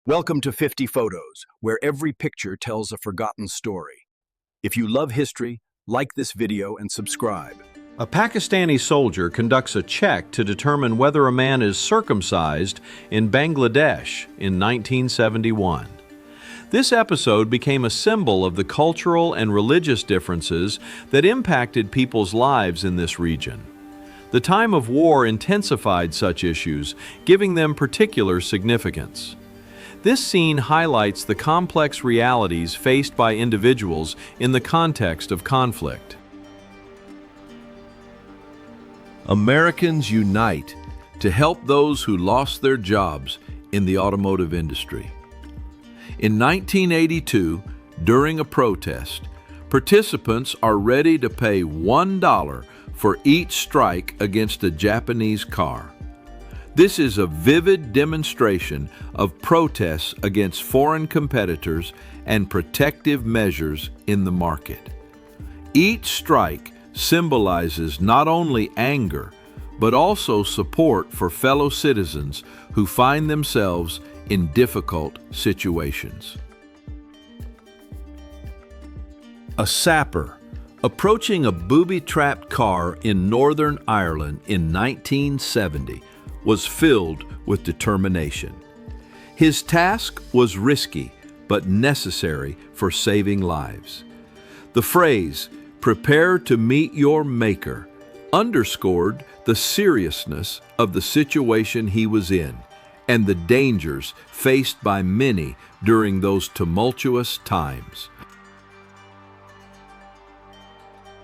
Welcome to 50 Photos, where every picture tells a forgotten story. If you love history, like this video and subscribe. A Pakistani soldier conducts a check to determine whether a man is circumcised in Bangladesh in 1971. This episode became a symbol of the cultural and religious differences that impacted people's lives in this region. The time of war intensified such issues, giving them particular significance. This scene highlights the complex realities faced by individuals in the context of conflict. Americans unite to help those who lost their jobs in the automotive industry. In 1982, during a protest, participants are ready to pay $1 for each strike against a Japanese car. This is a vivid demonstration of protests against foreign competitors and protective measures in the market. Each strike symbolizes not only anger, but also support for fellow citizens who find themselves in difficult situations. A sapper approaching a booby-trapped car in Northern Ireland in 1970 was filled with determination. His task was risky, but necessary for saving lives. The phrase, "prepare to meet your maker," underscored the seriousness of the situation he was in and the dangers faced by many during those tumultuous times.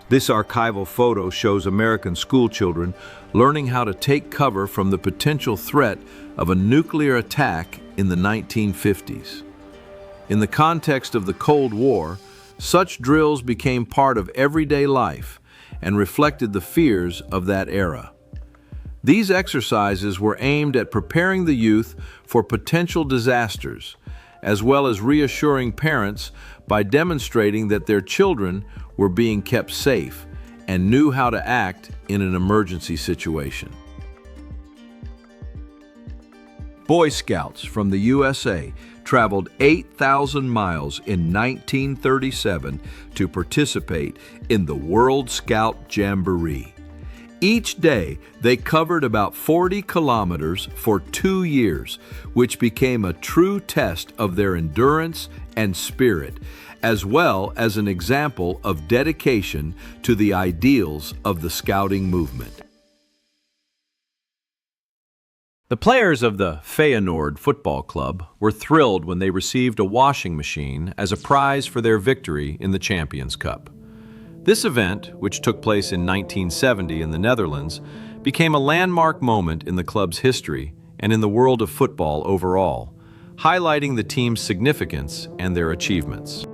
This archival photo shows American schoolchildren learning how to take cover from the potential threat of a nuclear attack in the 1950s. In the context of the Cold War, such drills became part of everyday life and reflected the fears of that era. These exercises were aimed at preparing the youth for potential disasters, as well as reassuring parents by demonstrating that their children were being kept safe and knew how to act in an emergency situation. Boy Scouts from the USA traveled 8,000 miles in 1937 to participate in the World Scout Jamboree. Each day, they covered about 40 kilometers for 2 years, which became a true test of their endurance and spirit, as well as an example of dedication to the ideals of the scouting movement. The players of the Feyenoord football club were thrilled when they received a washing machine as a prize for their victory in the Champions Cup. This event, which took place in 1970 in the Netherlands, became a landmark moment in the club's history and in the world of football overall, highlighting the team's significance and their achievements.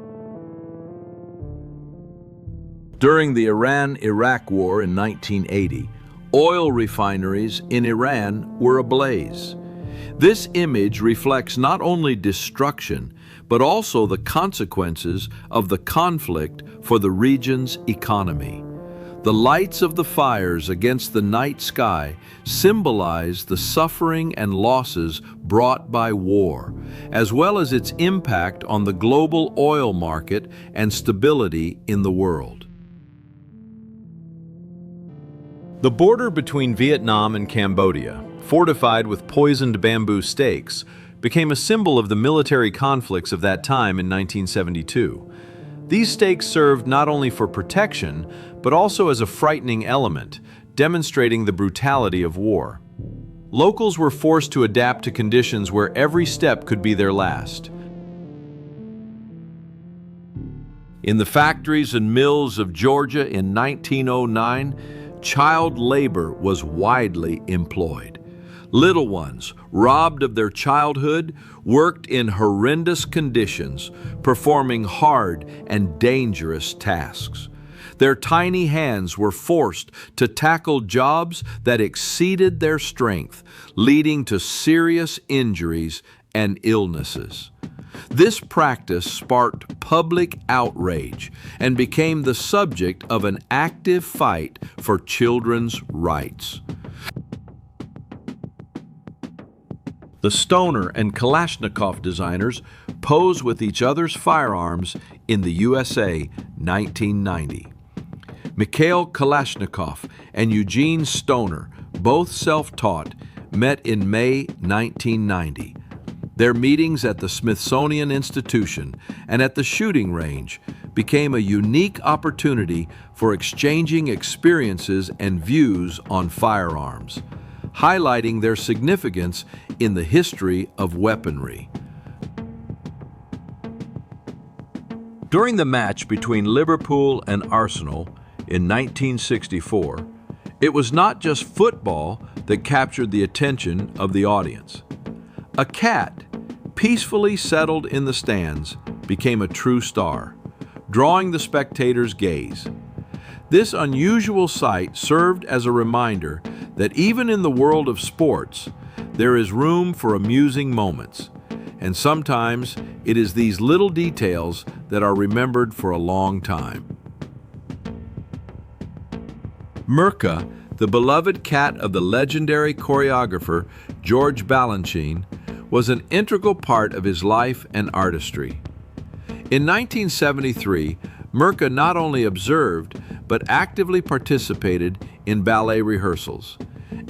During the Iran-Iraq War in 1980, oil refineries in Iran were ablaze. This image reflects not only destruction, but also the consequences of the conflict for the region's economy. The lights of the fires against the night sky symbolize the suffering and losses brought by war, as well as its impact on the global oil market and stability in the world. The border between Vietnam and Cambodia, fortified with poisoned bamboo stakes, became a symbol of the military conflicts of that time in 1972. These stakes served not only for protection, but also as a frightening element, demonstrating the brutality of war. Locals were forced to adapt to conditions where every step could be their last. In the factories and mills of Georgia in 1909, child labor was widely employed. Little ones, robbed of their childhood, worked in horrendous conditions, performing hard and dangerous tasks. Their tiny hands were forced to tackle jobs that exceeded their strength, leading to serious injuries and illnesses. This practice sparked public outrage and became the subject of an active fight for children's rights. The Stoner and Kalashnikov designers pose with each other's firearms in the USA, 1990. Mikhail Kalashnikov and Eugene Stoner, both self-taught, met in May 1990. Their meetings at the Smithsonian Institution and at the shooting range became a unique opportunity for exchanging experiences and views on firearms, highlighting their significance in the history of weaponry. During the match between Liverpool and Arsenal in 1964, it was not just football that captured the attention of the audience. A cat, peacefully settled in the stands, became a true star, drawing the spectators' gaze. This unusual sight served as a reminder that even in the world of sports, there is room for amusing moments, and sometimes it is these little details that are remembered for a long time. Mirka, the beloved cat of the legendary choreographer George Balanchine, was an integral part of his life and artistry. In 1973, Mirka not only observed, but actively participated in ballet rehearsals,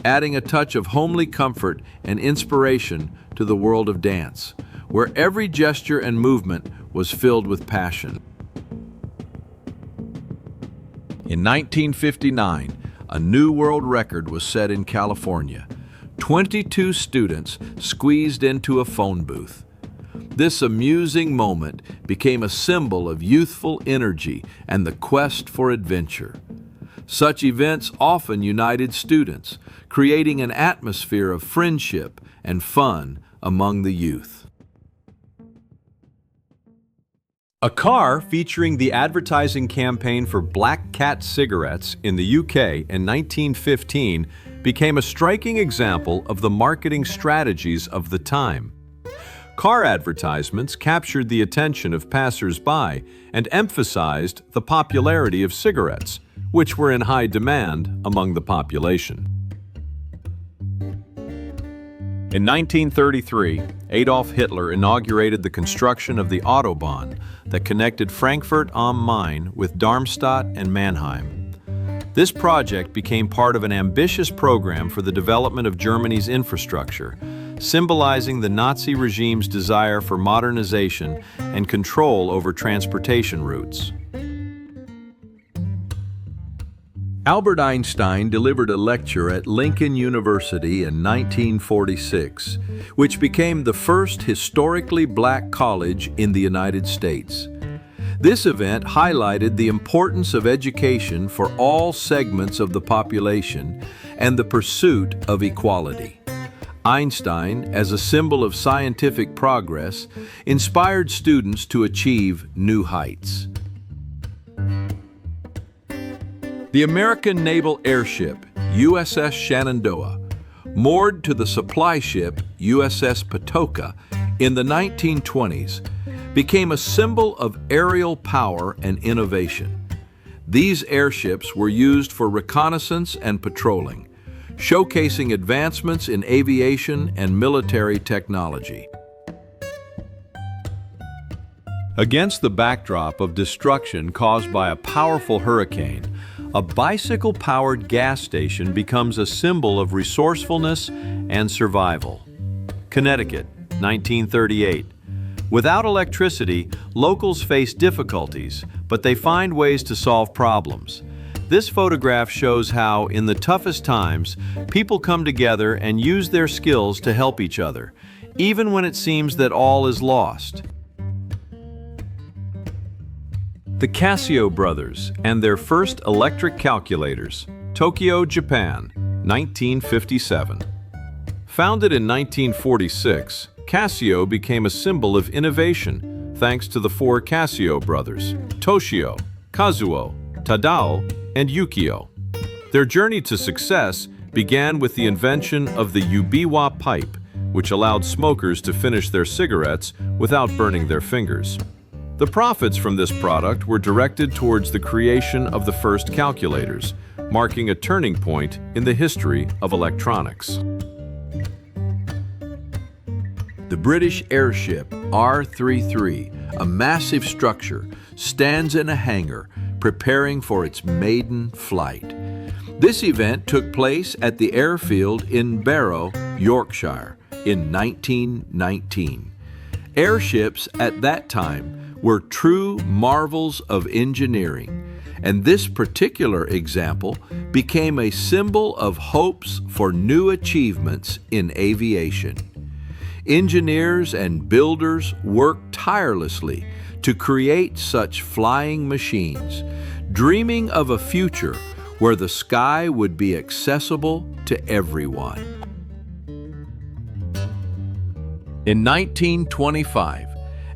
adding a touch of homely comfort and inspiration to the world of dance, where every gesture and movement was filled with passion. In 1959, a new world record was set in California. 22 students squeezed into a phone booth. This amusing moment became a symbol of youthful energy and the quest for adventure. Such events often united students, creating an atmosphere of friendship and fun among the youth. A car featuring the advertising campaign for Black Cat cigarettes in the UK in 1915 became a striking example of the marketing strategies of the time. Car advertisements captured the attention of passers-by and emphasized the popularity of cigarettes, which were in high demand among the population. In 1933, Adolf Hitler inaugurated the construction of the Autobahn that connected Frankfurt am Main with Darmstadt and Mannheim. This project became part of an ambitious program for the development of Germany's infrastructure, symbolizing the Nazi regime's desire for modernization and control over transportation routes. Albert Einstein delivered a lecture at Lincoln University in 1946, which became the first historically black college in the United States. This event highlighted the importance of education for all segments of the population and the pursuit of equality. Einstein, as a symbol of scientific progress, inspired students to achieve new heights. The American naval airship USS Shenandoah, moored to the supply ship USS Patoka in the 1920s, became a symbol of aerial power and innovation. These airships were used for reconnaissance and patrolling, showcasing advancements in aviation and military technology. Against the backdrop of destruction caused by a powerful hurricane, a bicycle-powered gas station becomes a symbol of resourcefulness and survival. Connecticut, 1938. Without electricity, locals face difficulties, but they find ways to solve problems. This photograph shows how, in the toughest times, people come together and use their skills to help each other, even when it seems that all is lost. The Casio brothers and their first electric calculators, Tokyo, Japan, 1957. Founded in 1946, Casio became a symbol of innovation thanks to the four Casio brothers, Toshio, Kazuo, Tadao, and Yukio. Their journey to success began with the invention of the Ubiwa pipe, which allowed smokers to finish their cigarettes without burning their fingers. The profits from this product were directed towards the creation of the first calculators, marking a turning point in the history of electronics. The British airship R-33, a massive structure, stands in a hangar preparing for its maiden flight. This event took place at the airfield in Barrow, Yorkshire, in 1919. Airships at that time were true marvels of engineering, and this particular example became a symbol of hopes for new achievements in aviation. Engineers and builders worked tirelessly to create such flying machines, dreaming of a future where the sky would be accessible to everyone. In 1925,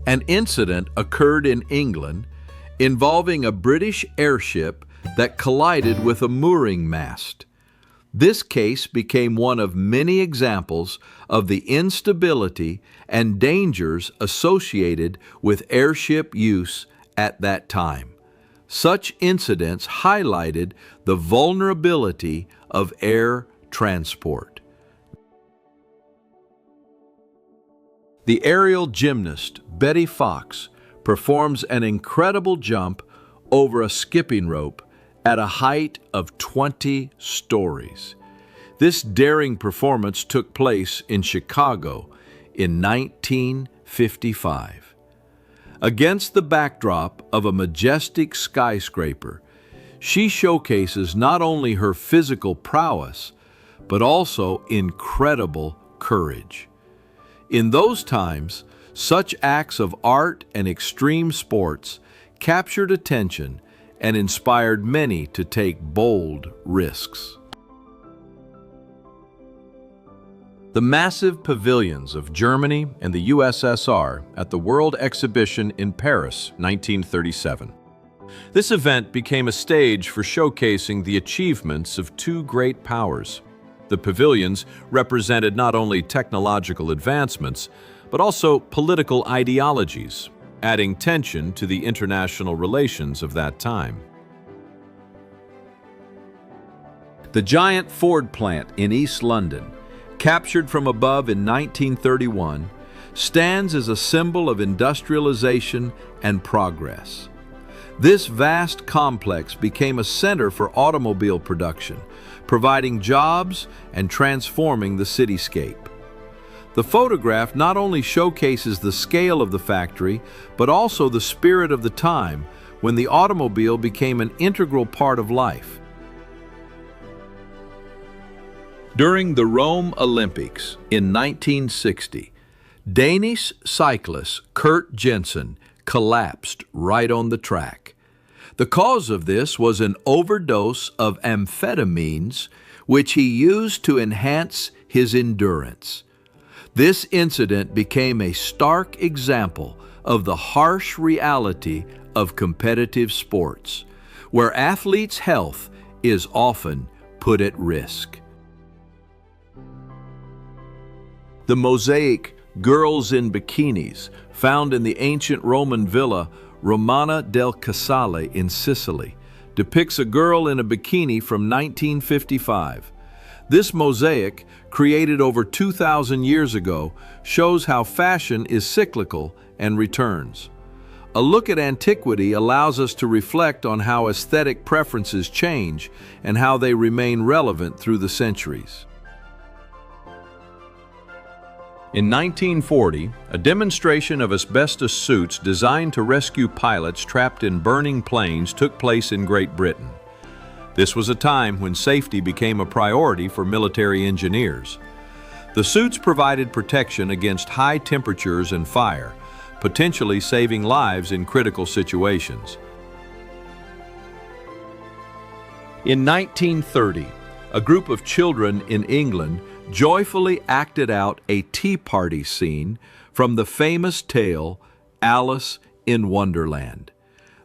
an incident occurred in England involving a British airship that collided with a mooring mast. This case became one of many examples of the instability and dangers associated with airship use at that time. Such incidents highlighted the vulnerability of air transport. The aerial gymnast Betty Fox performs an incredible jump over a skipping rope at a height of 20 stories. This daring performance took place in Chicago in 1955. Against the backdrop of a majestic skyscraper, she showcases not only her physical prowess, but also incredible courage. In those times, such acts of art and extreme sports captured attention and inspired many to take bold risks. The massive pavilions of Germany and the USSR at the World Exhibition in Paris, 1937. This event became a stage for showcasing the achievements of two great powers. The pavilions represented not only technological advancements, but also political ideologies, adding tension to the international relations of that time. The giant Ford plant in East London, captured from above in 1931, stands as a symbol of industrialization and progress. This vast complex became a center for automobile production, providing jobs and transforming the cityscape. The photograph not only showcases the scale of the factory, but also the spirit of the time when the automobile became an integral part of life. During the Rome Olympics in 1960, Danish cyclist Kurt Jensen collapsed right on the track. The cause of this was an overdose of amphetamines, which he used to enhance his endurance. This incident became a stark example of the harsh reality of competitive sports, where athletes' health is often put at risk. The mosaic Girls in Bikinis, found in the ancient Roman villa Romana del Casale in Sicily, depicts a girl in a bikini from 1955. This mosaic, created over 2,000 years ago, shows how fashion is cyclical and returns. A look at antiquity allows us to reflect on how aesthetic preferences change and how they remain relevant through the centuries. In 1940, a demonstration of asbestos suits designed to rescue pilots trapped in burning planes took place in Great Britain. This was a time when safety became a priority for military engineers. The suits provided protection against high temperatures and fire, potentially saving lives in critical situations. In 1930, a group of children in England joyfully acted out a tea party scene from the famous tale Alice in Wonderland.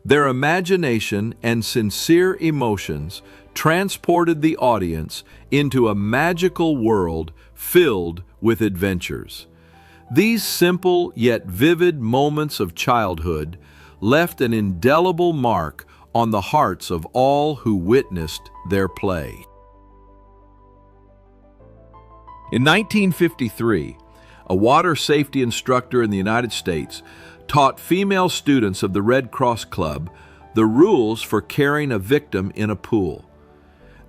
Their imagination and sincere emotions transported the audience into a magical world filled with adventures. These simple yet vivid moments of childhood left an indelible mark on the hearts of all who witnessed their play. In 1953, a water safety instructor in the United States, taught female students of the Red Cross Club the rules for carrying a victim in a pool.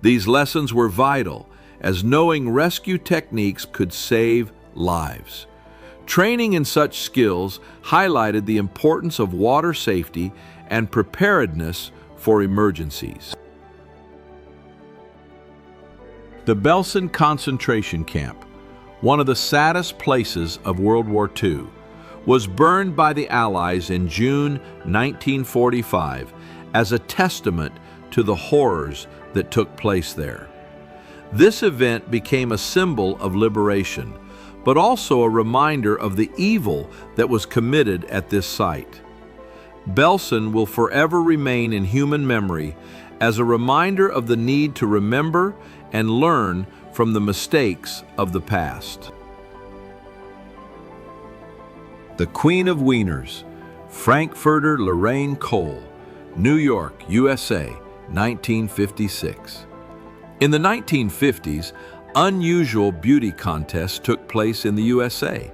These lessons were vital, as knowing rescue techniques could save lives. Training in such skills highlighted the importance of water safety and preparedness for emergencies. The Belsen concentration camp, one of the saddest places of World War II, was burned by the Allies in June 1945 as a testament to the horrors that took place there. This event became a symbol of liberation, but also a reminder of the evil that was committed at this site. Belsen will forever remain in human memory as a reminder of the need to remember and learn from the mistakes of the past. The Queen of Wieners, Frankfurter Lorraine Cole, New York, USA, 1956. In the 1950s, unusual beauty contests took place in the USA,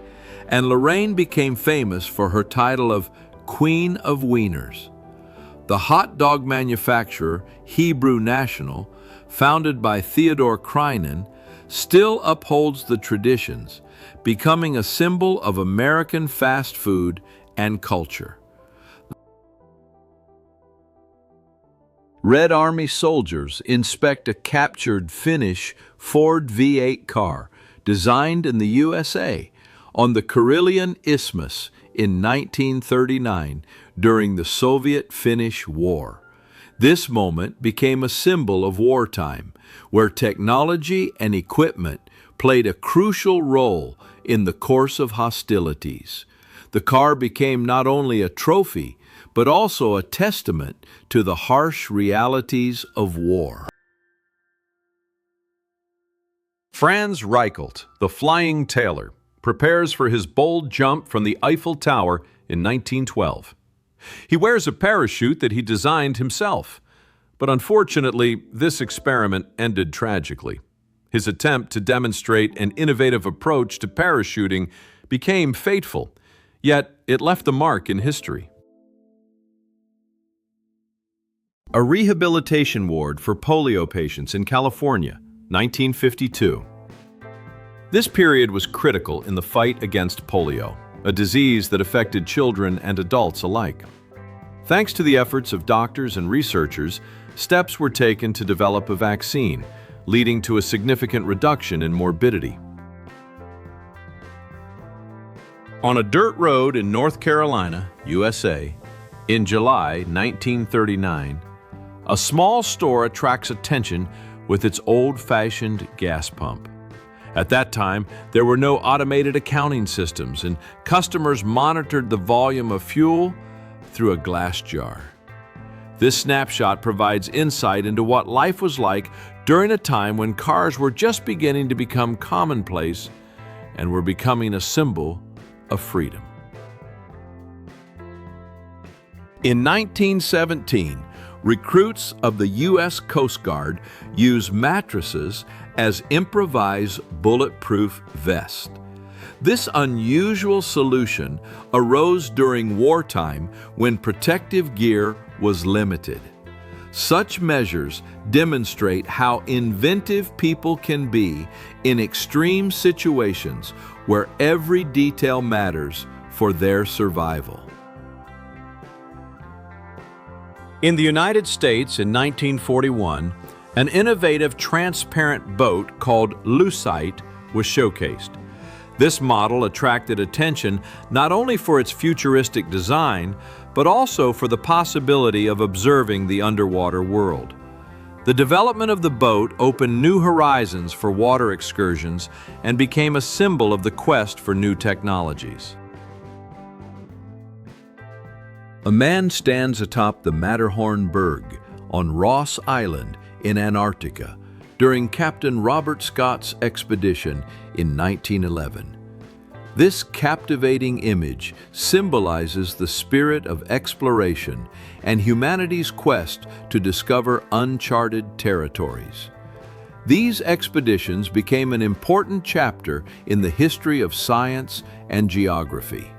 and Lorraine became famous for her title of Queen of Wieners. The hot dog manufacturer Hebrew National, founded by Theodore Kreinen, still upholds the traditions, becoming a symbol of American fast food and culture. Red Army soldiers inspect a captured Finnish Ford V8 car designed in the USA on the Karelian Isthmus in 1939 during the Soviet-Finnish War. This moment became a symbol of wartime, where technology and equipment played a crucial role in the course of hostilities. The car became not only a trophy, but also a testament to the harsh realities of war. Franz Reichelt, the Flying Tailor, prepares for his bold jump from the Eiffel Tower in 1912. He wears a parachute that he designed himself, but unfortunately, this experiment ended tragically. His attempt to demonstrate an innovative approach to parachuting became fateful, yet it left a mark in history. A rehabilitation ward for polio patients in California, 1952. This period was critical in the fight against polio, a disease that affected children and adults alike. Thanks to the efforts of doctors and researchers, steps were taken to develop a vaccine, leading to a significant reduction in morbidity. On a dirt road in North Carolina, USA, in July 1939, a small store attracts attention with its old-fashioned gas pump. At that time, there were no automated accounting systems, and customers monitored the volume of fuel through a glass jar. This snapshot provides insight into what life was like during a time when cars were just beginning to become commonplace and were becoming a symbol of freedom. In 1917, recruits of the U.S. Coast Guard used mattresses as improvised bulletproof vests. This unusual solution arose during wartime when protective gear was limited. Such measures demonstrate how inventive people can be in extreme situations where every detail matters for their survival. In the United States in 1941, an innovative transparent boat called Lucite was showcased. This model attracted attention not only for its futuristic design, but also for the possibility of observing the underwater world. The development of the boat opened new horizons for water excursions and became a symbol of the quest for new technologies. A man stands atop the Matterhorn Berg on Ross Island in Antarctica during Captain Robert Scott's expedition in 1911. This captivating image symbolizes the spirit of exploration and humanity's quest to discover uncharted territories. These expeditions became an important chapter in the history of science and geography.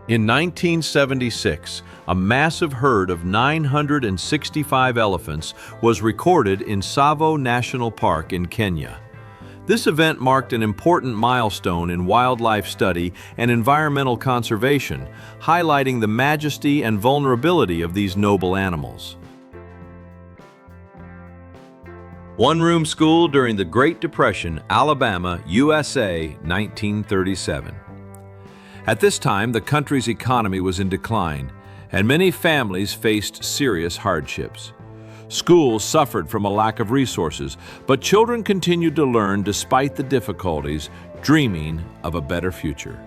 In 1976, a massive herd of 965 elephants was recorded in Tsavo National Park in Kenya. This event marked an important milestone in wildlife study and environmental conservation, highlighting the majesty and vulnerability of these noble animals. One-room school during the Great Depression, Alabama, USA, 1937. At this time, the country's economy was in decline, and many families faced serious hardships. Schools suffered from a lack of resources, but children continued to learn despite the difficulties, dreaming of a better future.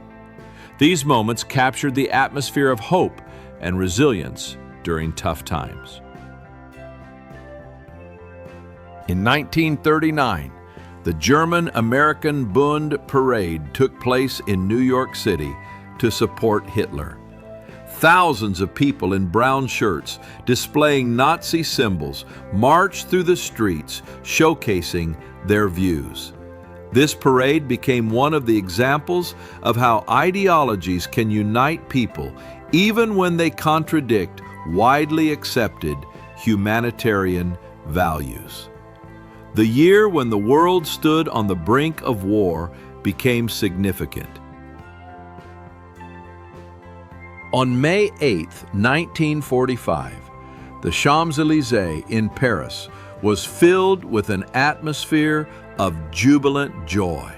These moments captured the atmosphere of hope and resilience during tough times. In 1939, the German-American Bund Parade took place in New York City to support Hitler. Thousands of people in brown shirts displaying Nazi symbols marched through the streets, showcasing their views. This parade became one of the examples of how ideologies can unite people even when they contradict widely accepted humanitarian values. The year when the world stood on the brink of war became significant. On May 8, 1945, the Champs-Élysées in Paris was filled with an atmosphere of jubilant joy.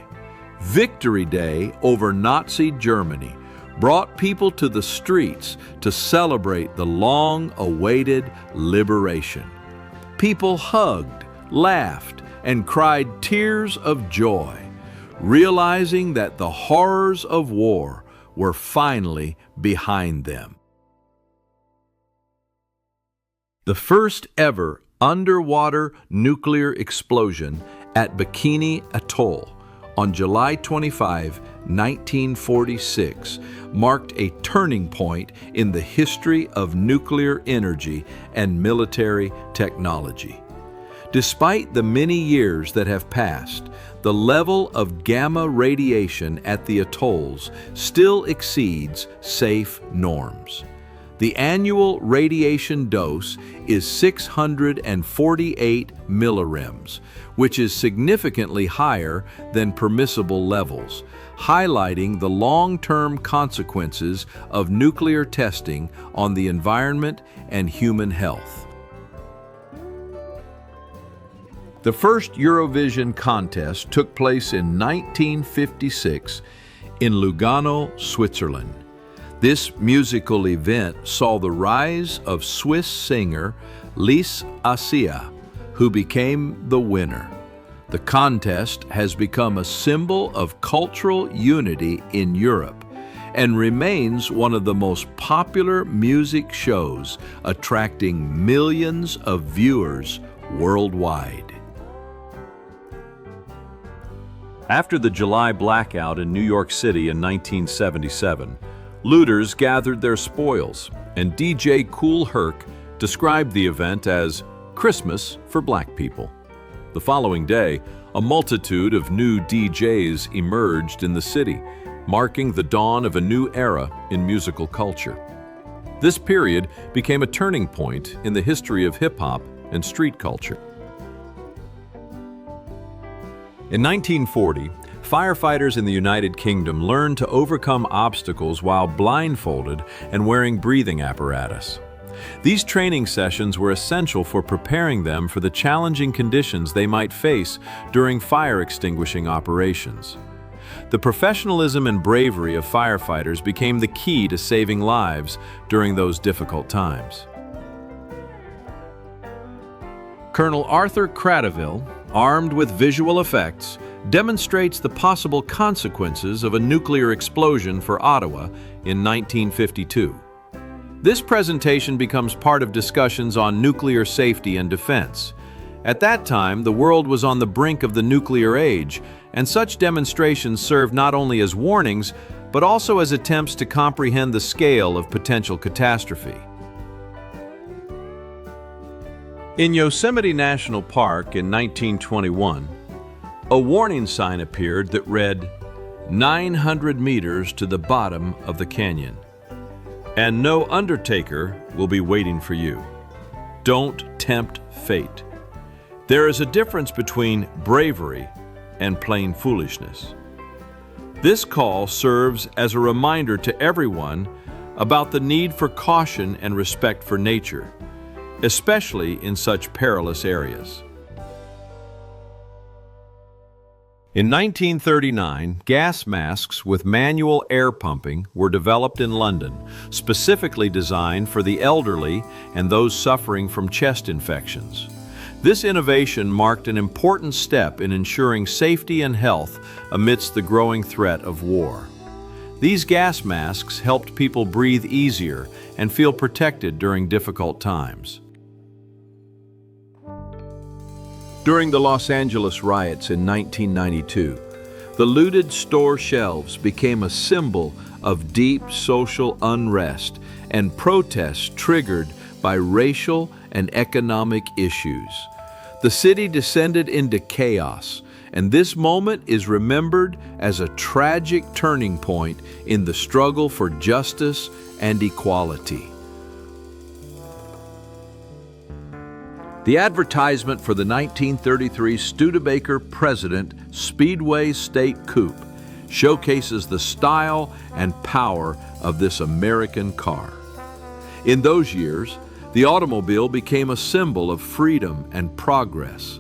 Victory Day over Nazi Germany brought people to the streets to celebrate the long-awaited liberation. People hugged, laughed, and cried tears of joy, realizing that the horrors of war were finally behind them. The first ever underwater nuclear explosion at Bikini Atoll on July 25, 1946, marked a turning point in the history of nuclear energy and military technology. Despite the many years that have passed, the level of gamma radiation at the atolls still exceeds safe norms. The annual radiation dose is 648 millirems, which is significantly higher than permissible levels, highlighting the long-term consequences of nuclear testing on the environment and human health. The first Eurovision contest took place in 1956 in Lugano, Switzerland. This musical event saw the rise of Swiss singer Lise Assia, who became the winner. The contest has become a symbol of cultural unity in Europe and remains one of the most popular music shows, attracting millions of viewers worldwide. After the July blackout in New York City in 1977, looters gathered their spoils, and DJ Kool Herc described the event as Christmas for Black people. The following day, a multitude of new DJs emerged in the city, marking the dawn of a new era in musical culture. This period became a turning point in the history of hip-hop and street culture. In 1940, firefighters in the United Kingdom learned to overcome obstacles while blindfolded and wearing breathing apparatus. These training sessions were essential for preparing them for the challenging conditions they might face during fire extinguishing operations. The professionalism and bravery of firefighters became the key to saving lives during those difficult times. Colonel Arthur Cradaville, armed with visual effects, demonstrates the possible consequences of a nuclear explosion for Ottawa in 1952. This presentation becomes part of discussions on nuclear safety and defense. At that time, the world was on the brink of the nuclear age, and such demonstrations served not only as warnings, but also as attempts to comprehend the scale of potential catastrophe. In Yosemite National Park in 1921, a warning sign appeared that read, 900 meters to the bottom of the canyon, and no undertaker will be waiting for you. Don't tempt fate. There is a difference between bravery and plain foolishness. This call serves as a reminder to everyone about the need for caution and respect for nature, especially in such perilous areas. In 1939, gas masks with manual air pumping were developed in London, specifically designed for the elderly and those suffering from chest infections. This innovation marked an important step in ensuring safety and health amidst the growing threat of war. These gas masks helped people breathe easier and feel protected during difficult times. During the Los Angeles riots in 1992, the looted store shelves became a symbol of deep social unrest and protests triggered by racial and economic issues. The city descended into chaos, and this moment is remembered as a tragic turning point in the struggle for justice and equality. The advertisement for the 1933 Studebaker President Speedway State Coupe showcases the style and power of this American car. In those years, the automobile became a symbol of freedom and progress,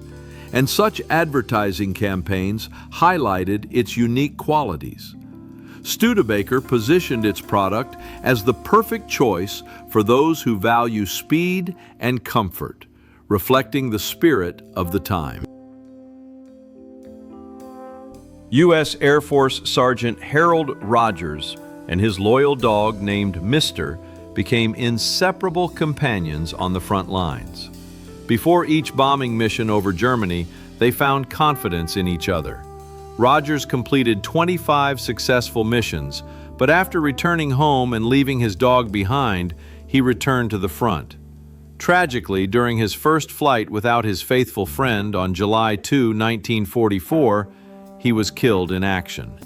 and such advertising campaigns highlighted its unique qualities. Studebaker positioned its product as the perfect choice for those who value speed and comfort, reflecting the spirit of the time. U.S. Air Force Sergeant Harold Rogers and his loyal dog named Mr. became inseparable companions on the front lines. Before each bombing mission over Germany, they found confidence in each other. Rogers completed 25 successful missions, but after returning home and leaving his dog behind, he returned to the front. Tragically, during his first flight without his faithful friend on July 2, 1944, he was killed in action.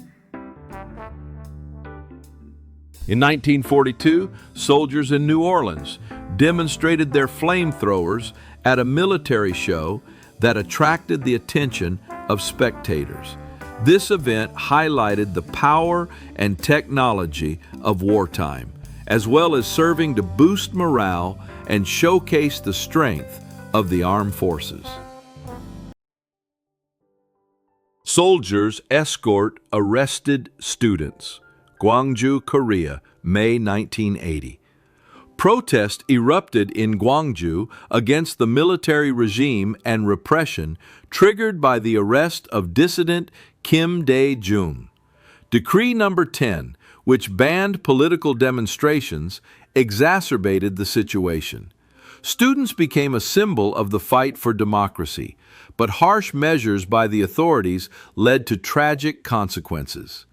In 1942, soldiers in New Orleans demonstrated their flamethrowers at a military show that attracted the attention of spectators. This event highlighted the power and technology of wartime, as well as serving to boost morale and showcase the strength of the armed forces. Soldiers escort arrested students. Gwangju, Korea, May 1980. Protest erupted in Gwangju against the military regime and repression triggered by the arrest of dissident Kim Dae-jung. Decree number 10, which banned political demonstrations, exacerbated the situation. Students became a symbol of the fight for democracy, but harsh measures by the authorities led to tragic consequences.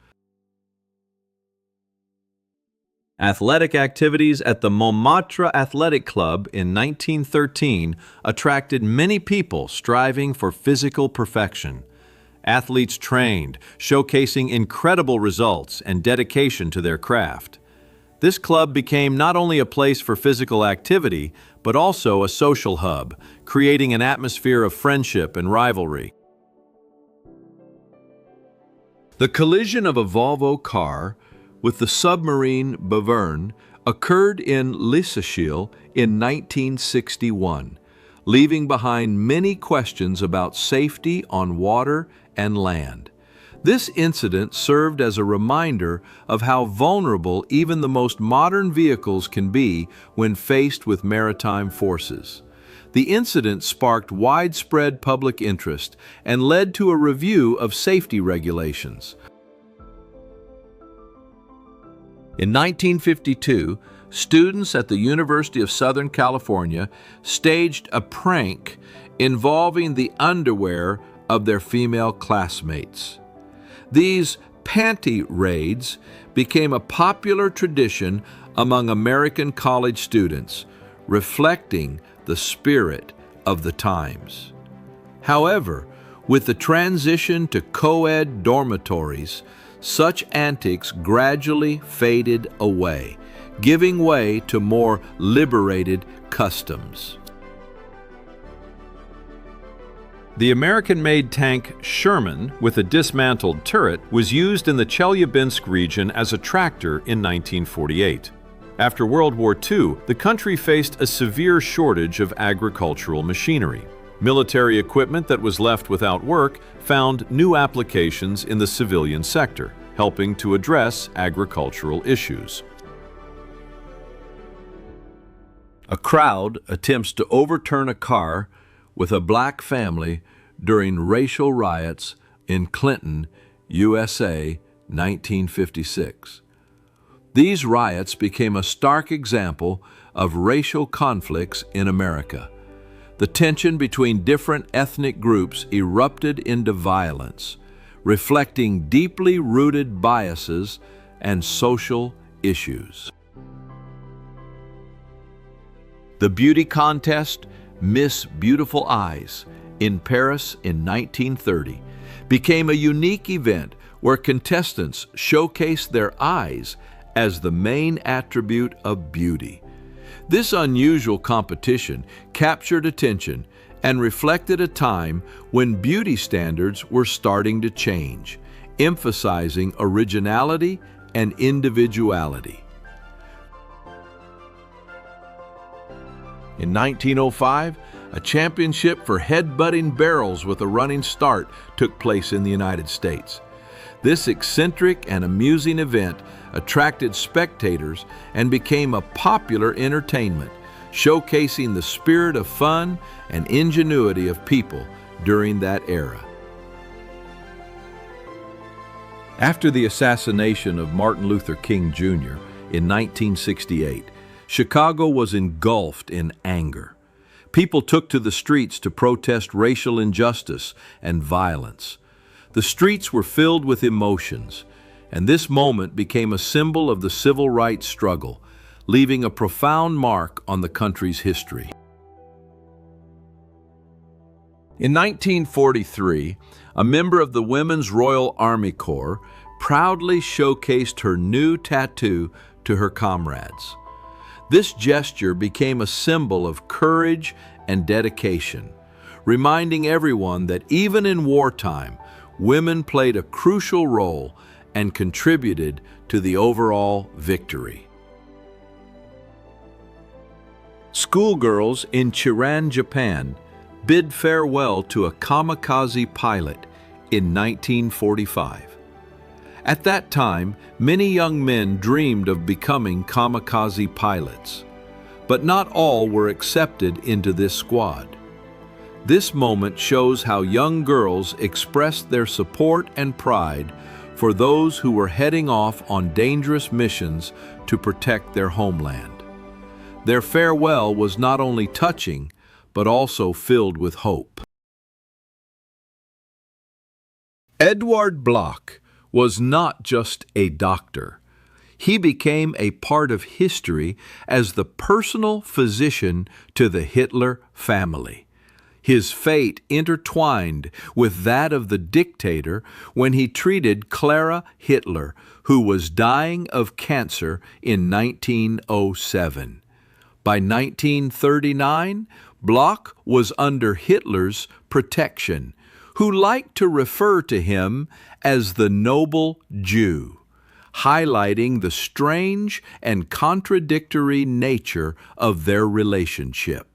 Athletic activities at the Montmartre Athletic Club in 1913 attracted many people striving for physical perfection. Athletes trained, showcasing incredible results and dedication to their craft. This club became not only a place for physical activity, but also a social hub, creating an atmosphere of friendship and rivalry. The collision of a Volvo car with the submarine Baverne occurred in Lisachil in 1961, leaving behind many questions about safety on water and land. This incident served as a reminder of how vulnerable even the most modern vehicles can be when faced with maritime forces. The incident sparked widespread public interest and led to a review of safety regulations. In 1952, students at the University of Southern California staged a prank involving the underwear of their female classmates. These panty raids became a popular tradition among American college students, reflecting the spirit of the times. However, with the transition to co-ed dormitories, such antics gradually faded away, giving way to more liberated customs. The American-made tank Sherman, with a dismantled turret, was used in the Chelyabinsk region as a tractor in 1948. After World War II, the country faced a severe shortage of agricultural machinery. Military equipment that was left without work found new applications in the civilian sector, helping to address agricultural issues. A crowd attempts to overturn a car with a black family during racial riots in Clinton, USA, 1956. These riots became a stark example of racial conflicts in America. The tension between different ethnic groups erupted into violence, reflecting deeply rooted biases and social issues. The beauty contest, Miss Beautiful Eyes, in Paris in 1930, became a unique event where contestants showcased their eyes as the main attribute of beauty. This unusual competition captured attention and reflected a time when beauty standards were starting to change, emphasizing originality and individuality. In 1905, a championship for head-butting barrels with a running start took place in the United States. This eccentric and amusing event attracted spectators and became a popular entertainment, showcasing the spirit of fun and ingenuity of people during that era. After the assassination of Martin Luther King Jr. in 1968, Chicago was engulfed in anger. People took to the streets to protest racial injustice and violence. The streets were filled with emotions, and this moment became a symbol of the civil rights struggle, leaving a profound mark on the country's history. In 1943, a member of the Women's Royal Army Corps proudly showcased her new tattoo to her comrades. This gesture became a symbol of courage and dedication, reminding everyone that even in wartime, women played a crucial role and contributed to the overall victory. Schoolgirls in Chiran, Japan, bid farewell to a kamikaze pilot in 1945. At that time, many young men dreamed of becoming kamikaze pilots, but not all were accepted into this squad. This moment shows how young girls expressed their support and pride for those who were heading off on dangerous missions to protect their homeland. Their farewell was not only touching, but also filled with hope. Edward Bloch was not just a doctor. He became a part of history as the personal physician to the Hitler family. His fate intertwined with that of the dictator when he treated Clara Hitler, who was dying of cancer in 1907. By 1939, Bloch was under Hitler's protection, who liked to refer to him as the noble Jew, highlighting the strange and contradictory nature of their relationship.